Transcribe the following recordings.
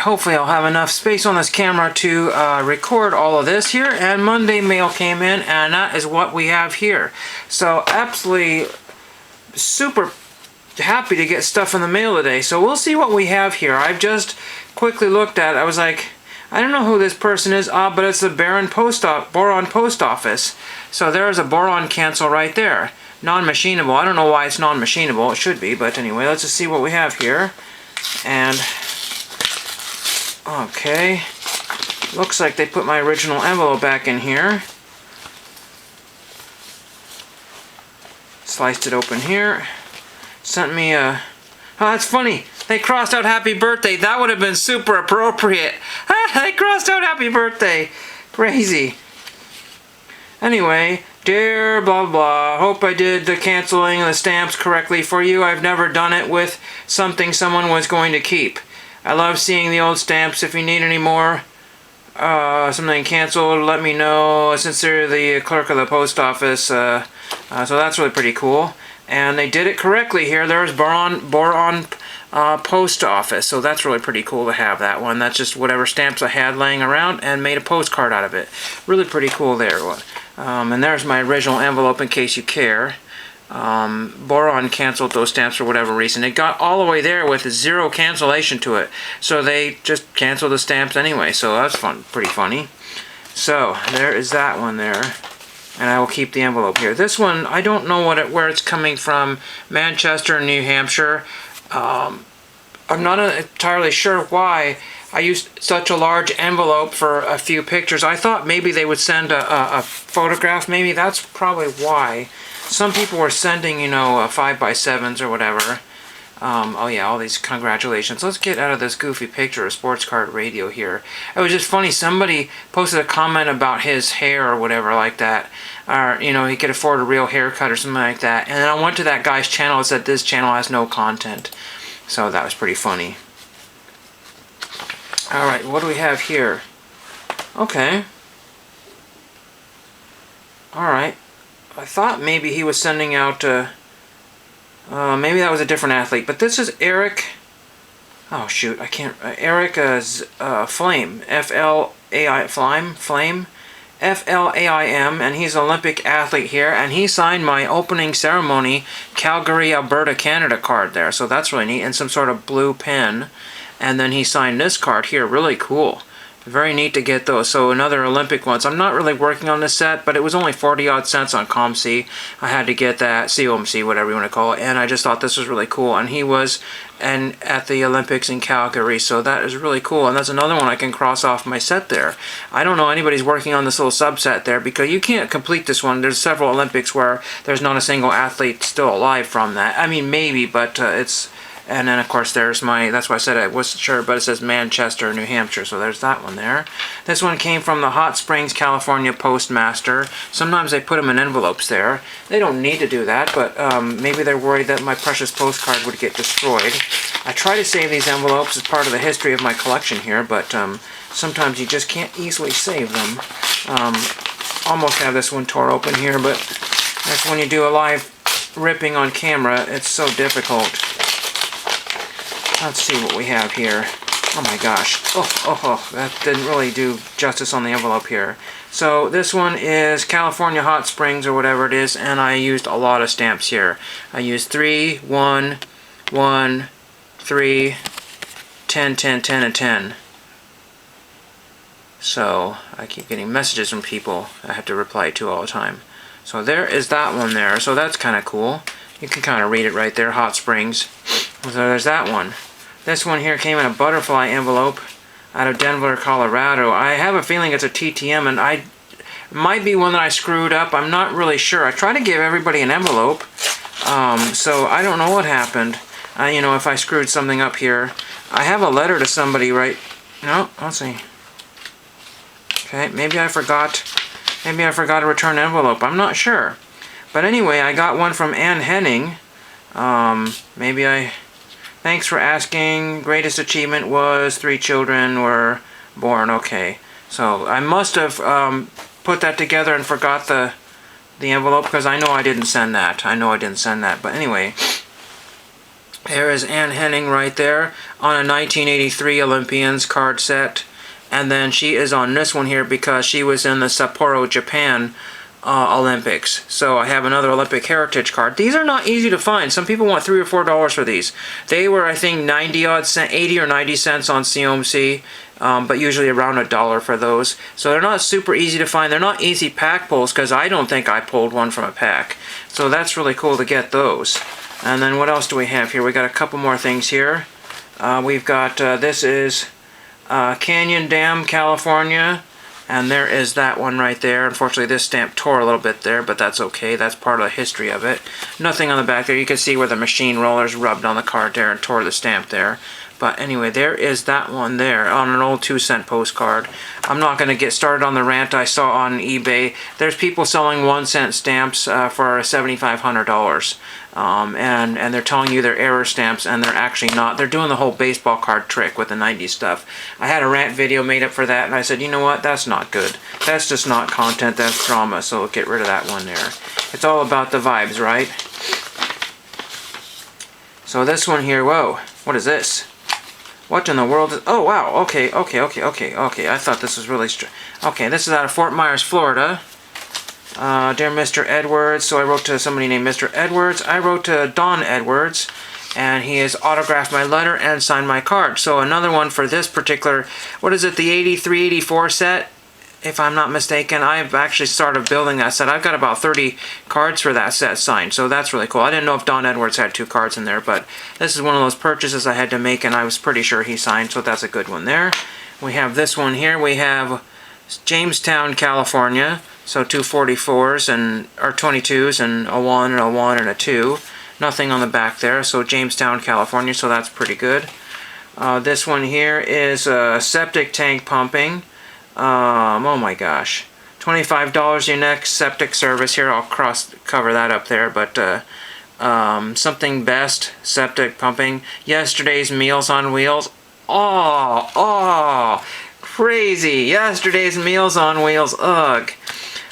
hopefully I'll have enough space on this camera to record all of this here. And Monday mail came in, and that is what we have here. So absolutely super happy to get stuff in the mail today. So we'll see what we have here. I've just quickly looked at it. I was like, I don't know who this person is, but it's the Boron Post Office. So there's a boron cancel right there. Non-machinable. I don't know why it's non-machinable. It should be, but anyway, let's just see what we have here. And okay, looks like they put my original envelope back in here. Sliced it open here. Sent me a... Oh, that's funny. They crossed out happy birthday. That would have been super appropriate. They crossed out happy birthday. Crazy. Anyway, dear blah blah, hope I did the canceling of the stamps correctly for you. I've never done it with something someone was going to keep. I love seeing the old stamps. If you need any more, something canceled, let me know. Sincerely, the clerk of the post office. So that's really pretty cool. And they did it correctly here. There's Boron Post Office. So that's really pretty cool to have that one. That's just whatever stamps I had laying around and made a postcard out of it. Really pretty cool there. And there's my original envelope in case you care. Boron canceled those stamps for whatever reason. It got all the way there with zero cancellation to it. So they just canceled the stamps anyway. So that's fun, pretty funny. So there is that one there. And I will keep the envelope here. This one, I don't know where it's coming from. Manchester, New Hampshire. I'm not entirely sure why I used such a large envelope for a few pictures. I thought maybe they would send a photograph. Maybe that's probably why. Some people were sending, 5x7s or whatever. Oh yeah, all these congratulations. Let's get out of this goofy picture of Sports Card Radio here. It was just funny. Somebody posted a comment about his hair or whatever like that. Or, he could afford a real haircut or something like that. And then I went to that guy's channel and said this channel has no content. So that was pretty funny. Alright, what do we have here? Okay. Alright. I thought maybe he was sending out... maybe that was a different athlete, but this is Eric. Oh shoot, I can't. Eric Flame, Flame, F-L-A-I-M, and he's an Olympic athlete here, and he signed my opening ceremony Calgary, Alberta, Canada card there. So that's really neat, and some sort of blue pen, and then he signed this card here. Really cool. Very neat to get those. So another Olympic ones. I'm not really working on this set, but it was only 40-odd cents on COMC. I had to get that, COMC, whatever you want to call it, and I just thought this was really cool. And he was at the Olympics in Calgary, so that is really cool. And that's another one I can cross off my set there. I don't know anybody's working on this little subset there, because you can't complete this one. There's several Olympics where there's not a single athlete still alive from that. I mean, maybe, but it's... And then, of course, there's that's why I said I wasn't sure, but it says Manchester, New Hampshire, so there's that one there. This one came from the Hot Springs, California Postmaster. Sometimes they put them in envelopes there. They don't need to do that, but maybe they're worried that my precious postcard would get destroyed. I try to save these envelopes as part of the history of my collection here, but sometimes you just can't easily save them. Almost have this one tore open here, but that's when you do a live ripping on camera, it's so difficult. Let's see what we have here. Oh my gosh. Oh, that didn't really do justice on the envelope here. So this one is California Hot Springs or whatever it is, and I used a lot of stamps here. I used 3, 1, 1, 3, 10, 10, 10, and 10. So I keep getting messages from people I have to reply to all the time. So there is that one there. So that's kind of cool. You can kind of read it right there, Hot Springs. So there's that one. This one here came in a butterfly envelope out of Denver, Colorado. I have a feeling it's a TTM, and it might be one that I screwed up. I'm not really sure. I try to give everybody an envelope, so I don't know what happened. If I screwed something up here. I have a letter to somebody No, let's see. Okay, maybe I forgot to return an envelope. I'm not sure. But anyway, I got one from Ann Henning. Thanks for asking. Greatest achievement was 3 children were born. Okay. So I must have put that together and forgot the envelope, because I know I didn't send that. But anyway, There is Anne Henning right there on a 1983 Olympians card set. And then she is on this one here because she was in the Sapporo, Japan Olympics. So I have another Olympic Heritage card. These are not easy to find. Some people want $3 or $4 for these. They were, I think, 80 or 90 cents on COMC, but usually around $1 for those. So they're not super easy to find. They're not easy pack pulls because I don't think I pulled one from a pack. So that's really cool to get those. And then what else do we have here? We got a couple more things here. We've got, this is Canyon Dam, California. And there is that one right there. Unfortunately, this stamp tore a little bit there, but that's okay. That's part of the history of it. Nothing on the back there. You can see where the machine rollers rubbed on the card there and tore the stamp there. But anyway, there is that one there on an old 2-cent postcard. I'm not going to get started on the rant I saw on eBay. There's people selling 1-cent stamps for $7,500. And they're telling you they're error stamps, and they're actually not. They're doing the whole baseball card trick with the 90s stuff. I had a rant video made up for that, and I said, you know what, that's not good. That's just not content, that's drama, so get rid of that one there. It's all about the vibes, right? So this one here, whoa, what is this? What in the world is... Oh, wow, okay. I thought this was really... Okay, this is out of Fort Myers, Florida. Dear Mr. Edwards, so I wrote to somebody named Mr. Edwards. I wrote to Don Edwards, and he has autographed my letter and signed my card. So another one for this particular, what is it, the 83-84 set? If I'm not mistaken, I've actually started building that set. I've got about 30 cards for that set signed, so that's really cool. I didn't know if Don Edwards had 2 cards in there, but this is one of those purchases I had to make, and I was pretty sure he signed, so that's a good one there. We have this one here. We have Jamestown, California. So 244s and or 22s and a 1 and a 1 and a 2. Nothing on the back there. So Jamestown, California. So that's pretty good. This one here is septic tank pumping. Oh my gosh, $25 your next septic service here. I'll cover that up there. But something best septic pumping. Yesterday's Meals on Wheels. Oh, crazy! Yesterday's Meals on Wheels. Ugh.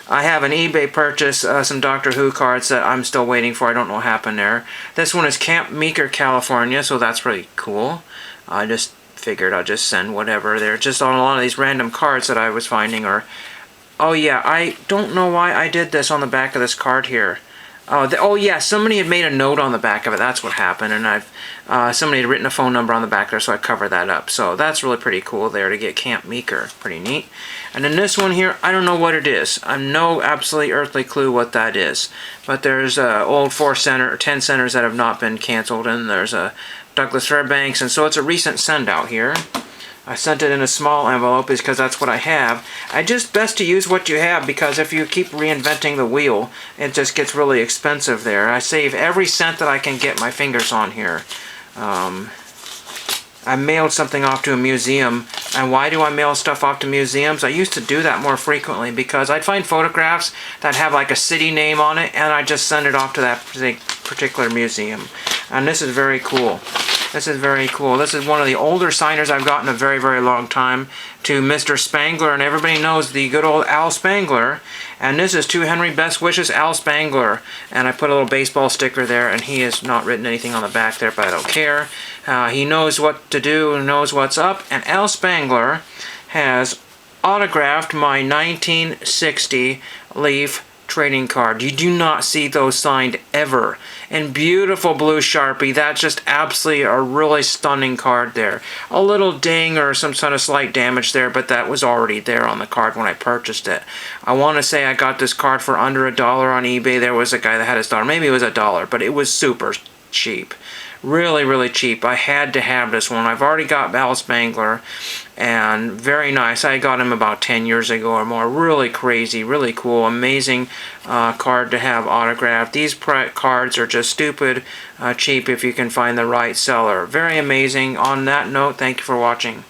I have an eBay purchase, some Doctor Who cards that I'm still waiting for. I don't know what happened there. This one is Camp Meeker, California, so that's pretty cool. I just figured I'll just send whatever. They're just on a lot of these random cards that I was finding. Or, oh yeah, I don't know why I did this on the back of this card here. Oh yeah, somebody had made a note on the back of it. That's what happened, and somebody had written a phone number on the back there, so I covered that up. So that's really pretty cool there to get Camp Meeker. Pretty neat. And then this one here, I don't know what it is. I have no absolutely earthly clue what that is. But there's old 10 centers that have not been canceled, and there's a Douglas Fairbanks, and so it's a recent send out here. I sent it in a small envelope because that's what I have. I just best to use what you have, because if you keep reinventing the wheel, it just gets really expensive there. I save every cent that I can get my fingers on here. I mailed something off to a museum. And why do I mail stuff off to museums? I used to do that more frequently because I'd find photographs that have like a city name on it, and I just send it off to that particular museum. And this is very cool. This is very cool. This is one of the older signers I've gotten a very, very long time, to Mr. Spangler, and everybody knows the good old Al Spangler. And this is to Henry Best Wishes, Al Spangler. And I put a little baseball sticker there, and he has not written anything on the back there, but I don't care. He knows what to do and knows what's up. And Al Spangler has autographed my 1960 Leaf trading card. You do not see those signed ever. And beautiful blue Sharpie. That's just absolutely a really stunning card there. A little ding or some sort of slight damage there, but that was already there on the card when I purchased it. I want to say I got this card for under $1 on eBay. There was a guy that had his daughter. Maybe it was $1, but it was super cheap. Really, really cheap. I had to have this one. I've already got Al Spangler, and very nice. I got him about 10 years ago or more. Really crazy, really cool, amazing card to have autographed. These cards are just stupid cheap if you can find the right seller. Very amazing. On that note, thank you for watching.